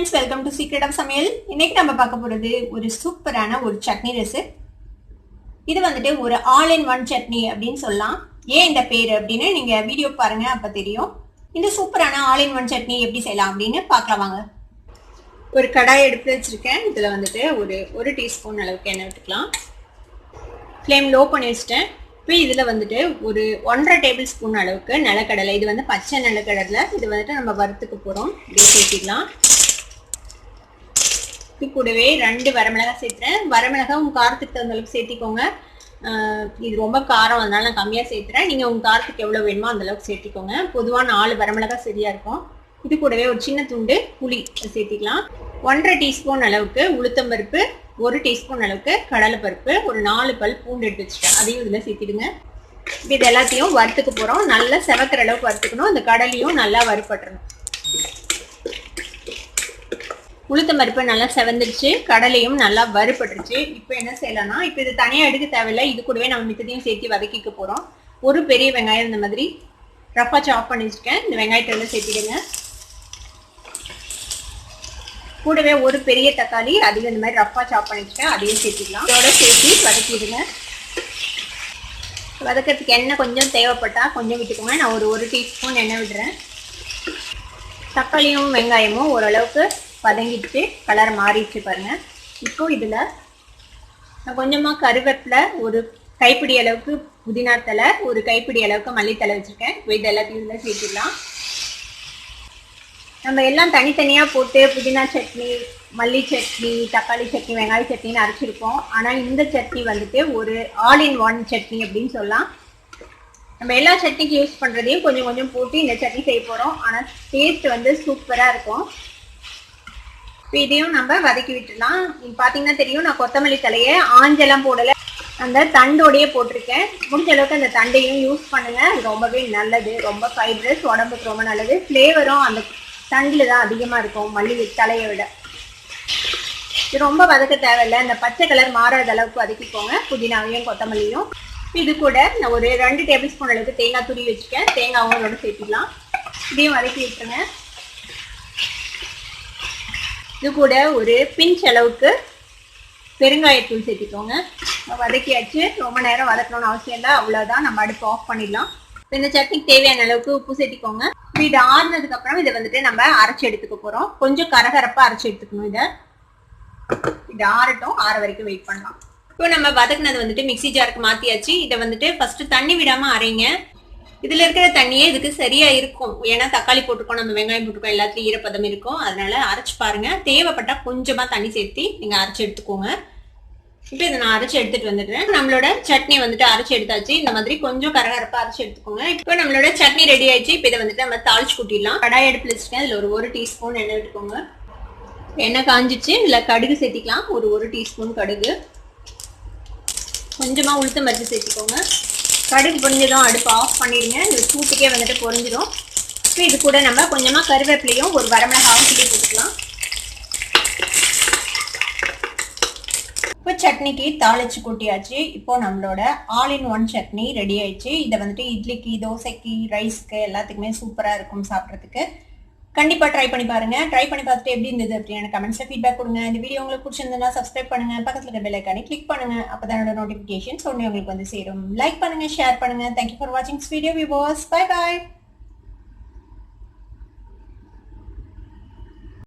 friends, welcome to Secret of Samayal. இன்னைக்கு நம்ம பார்க்க போறது ஒரு சூப்பரான ஒரு சட்னி ரெசிபி. இது வந்துட்டு ஒரு ஆல் இன் ஒன் சட்னி அப்படின்னு சொல்லலாம். ஏன் இந்த பேர் அப்படின்னு நீங்க வீடியோ பாருங்க அப்ப தெரியும். இந்த சூப்பரான ஆல் இன் ஒன் சட்னி எப்படி செய்யலாம் அப்படின்னு பார்க்கலாம் வாங்க. ஒரு கடாய் எடுத்து வச்சிருக்கேன். இதுல வந்துட்டு ஒரு டீஸ்பூன் அளவுக்கு எண்ணெய் விட்டுக்கலாம். ஃப்ளேம் லோ பண்ணி வச்சிட்டேன். இப்போ இதில் வந்துட்டு ஒரு 1.5 டேபிள் ஸ்பூன் அளவுக்கு நிலக்கடலை, இது வந்து பச்சை நிலக்கடலை, இது வந்துட்டு நம்ம வறுத்துக்க போகிறோம். இப்படியே சேர்த்திக்கலாம். இது கூடவே 2 வரமிளகாய் சேர்த்துறேன். வரமிளகாய் உங்கள் காரத்துக்கு தகுந்த அளவுக்கு சேர்த்திக்கோங்க. இது ரொம்ப காரம், அதனால நான் கம்மியாக சேர்த்துறேன். நீங்கள் உங்கள் காரத்துக்கு எவ்வளோ வேணுமோ அந்தளவுக்கு சேர்த்திக்கோங்க. பொதுவாக 4 வரமிளகாய் சரியாக இருக்கும். இது கூடவே ஒரு சின்ன துண்டு புளி சேர்த்திக்கலாம். 1.5 டீஸ்பூன் அளவுக்கு உளுத்தம்பருப்பு, 1 டீஸ்பூன் அளவுக்கு கடலைப்பருப்பு, ஒரு 4 பல் பூண்டு எடுத்து வச்சுட்டேன். அதையும் இதில் சேர்த்திடுங்க. இது எல்லாத்தையும் வறுத்துக்க போகிறோம். நல்லா செவக்கிற அளவுக்கு வறுத்துக்கணும். அந்த கடலையும் நல்லா வறுப்பட்டுறணும். உளுத்தம்பருப்பு நல்லா செவந்துருச்சு, கடலையும் நல்லா வறுப்பட்டுருச்சு. இப்போ என்ன செய்யலாம்னா, இப்போ இது தனியாக எடுக்க தேவையில்லை. இது கூடவே நம்ம மித்தத்தையும் சேர்த்து வதக்கிக்க போகிறோம். ஒரு பெரிய வெங்காயம் இந்த மாதிரி ரஃபாக சாப் பண்ணி வச்சுருக்கேன். இந்த வெங்காயத்தை எல்லாம் சேர்த்திடுங்க. கூடவே ஒரு பெரிய தக்காளி, அதையும் இந்த மாதிரி ரஃபாக சாப் பண்ணிச்சுட்டேன், அதையும் சேர்த்துக்கலாம். இதோட சேர்த்து வதக்கிடுங்க. வதக்கிறதுக்கு எண்ணெய் கொஞ்சம் தேவைப்பட்டால் கொஞ்சம் விட்டுக்கோங்க. நான் ஒரு டீஸ்பூன் எண்ணெய் விடுறேன். தக்காளியும் வெங்காயமும் ஓரளவுக்கு வதங்கிட்டு கலர் மாறிடுச்சு பாருங்கள். இப்போ இதில் நான் கொஞ்சமாக கருவேப்பிலை, ஒரு கைப்பிடி அளவுக்கு புதினா தலை, ஒரு கைப்பிடி அளவுக்கு மல்லித்தலை வச்சுருக்கேன். இப்போ இது எல்லாத்தையும் இதில் சேர்த்துக்கலாம். நம்ம எல்லாம் தனித்தனியாக போட்டு புதினா சட்னி, மல்லி சட்னி, தக்காளி சட்னி, வெங்காய சட்னின்னு அரைச்சிருப்போம். ஆனால் இந்த சட்னி வந்துட்டு ஒரு ஆல் இன் ஒன் சட்னி அப்படின்னு சொல்லலாம். நம்ம எல்லா சட்னிக்கு யூஸ் பண்ணுறதையும் கொஞ்சம் கொஞ்சம் போட்டு இந்த சட்னி செய்ய போகிறோம். ஆனால் டேஸ்ட் வந்து சூப்பராக இருக்கும். இப்போ இதையும் நம்ம வதக்கி விட்டுடலாம். பார்த்தீங்கன்னா தெரியும், நான் கொத்தமல்லி தலையை ஆஞ்செல்லாம் போடலை, அந்த தண்டோடையே போட்டிருக்கேன். முடிஞ்ச அளவுக்கு அந்த தண்டையும் யூஸ் பண்ணுங்கள். அது ரொம்பவே நல்லது, ரொம்ப ஃபைப்ரஸ், உடம்புக்கு ரொம்ப நல்லது. ஃப்ளேவரும் அந்த தண்டில் தான் அதிகமாக இருக்கும் மல்லி தலையை விட. இது ரொம்ப வதக்க தேவையில்லை. இந்த பச்சை கலர் மாறாத அளவுக்கு வதக்கிக்கோங்க, புதினாவையும் கொத்தமல்லியும். இது கூட நான் ஒரு 2 டேபிள் ஸ்பூன் அளவுக்கு தேங்காய் துருவி வச்சுக்கேன். தேங்காவும் அதோட சேர்த்துக்கலாம். இதையும் வதக்கி விட்டுருங்க. இது கூட ஒரு பிஞ்ச் அளவுக்கு பெருங்காயத்தூள் சேர்த்துக்கோங்க. வதக்கியாச்சு. ரொம்ப நேரம் வதக்கணும்னு அவசியம் இல்லை, அவ்வளோதான். நம்ம அடுப்பு ஆஃப் பண்ணிடலாம். இந்த சட்னிக்கு தேவையான அளவுக்கு உப்பு சேர்த்திக்கோங்க. இது ஆறுனதுக்கு அப்புறம் இதை வந்துட்டு நம்ம அரைச்சி எடுத்துக்க போறோம். கொஞ்சம் கரகரப்பா அரைச்சி எடுத்துக்கணும். இது ஆறட்டும், ஆற வரைக்கும் வெயிட் பண்ணலாம். இப்போ நம்ம வதக்குனது வந்துட்டு மிக்சி ஜாருக்கு மாத்தியாச்சு. இதை வந்துட்டு ஃபர்ஸ்ட் தண்ணி விடாம அரைங்க. இதுல இருக்கிற தண்ணியே இதுக்கு சரியா இருக்கும். ஏன்னா தக்காளி போட்டுக்கோ, நம்ம வெங்காயம் போட்டுக்கோ, எல்லாத்துலயும் ஈரப்பதம் இருக்கும். அதனால அரைச்சு பாருங்க. தேவைப்பட்டா கொஞ்சமா தண்ணி சேர்த்து நீங்க அரைச்சி எடுத்துக்கோங்க. இப்போ இதை நான் அரைச்சி எடுத்துட்டு வந்துடுறேன். நம்மளோட சட்னி வந்துட்டு அரைச்சி எடுத்தாச்சு. இந்த மாதிரி கொஞ்சம் கரகரப்பா அரைச்சி எடுத்துக்கோங்க. இப்போ நம்மளோட சட்னி ரெடி ஆயிடுச்சு. இப்போ இதை வந்துட்டு நம்ம தாளிச்சு கூட்டிடலாம். கடாய் அடுப்பு வச்சுருக்கேன். இதுல ஒரு டீஸ்பூன் எண்ணெய் விட்டுக்கோங்க. எண்ணெய் காஞ்சிச்சு. இதுல கடுகு சேர்த்திக்கலாம். ஒரு டீஸ்பூன் கடுகு, கொஞ்சமா உளுத்தம் பருப்பு சேர்த்திக்கோங்க. கடுகு பொரிஞ்சதும் அடுப்பு ஆஃப் பண்ணிடுங்க. இந்த சூட்டுக்கே வந்துட்டு பொரிஞ்சிடும். இப்போ இது கூட நம்ம கொஞ்சமா கருவேப்பிலையும் ஒரு வரமிளகாவும் கிள்ளி போட்டுக்கலாம். இப்போ சட்னிக்கு தாளிச்சு கூட்டியாச்சு. இப்போ நம்மளோட all in one chutney ready ஆயிடுச்சு. இதை வந்துட்டு இட்லிக்கு, தோசைக்கு, ரைஸ்க்கு எல்லாத்துக்குமே சூப்பராக இருக்கும் சாப்பிட்றதுக்கு. கண்டிப்பாக ட்ரை பண்ணி பாருங்க. ட்ரை பண்ணி பார்த்துட்டு எப்படி இருந்தது அப்படின்னு கமெண்ட்ஸில் ஃபீட்பேக் கொடுங்க. இந்த வீடியோ உங்களுக்கு பிடிச்சிருந்ததுன்னா சப்ஸ்கிரைப் பண்ணுங்க, பக்கத்தில் இருக்க பெல் ஐக்கானை கிளிக் பண்ணுங்க. அப்போ என்னோட நோட்டிஃபிகேஷன்ஸ் உடனே உங்களுக்கு வந்து சேரும். லைக் பண்ணுங்க, ஷேர் பண்ணுங்க. தேங்க்யூ ஃபார் வாட்சிங் this video viewers. Bye bye.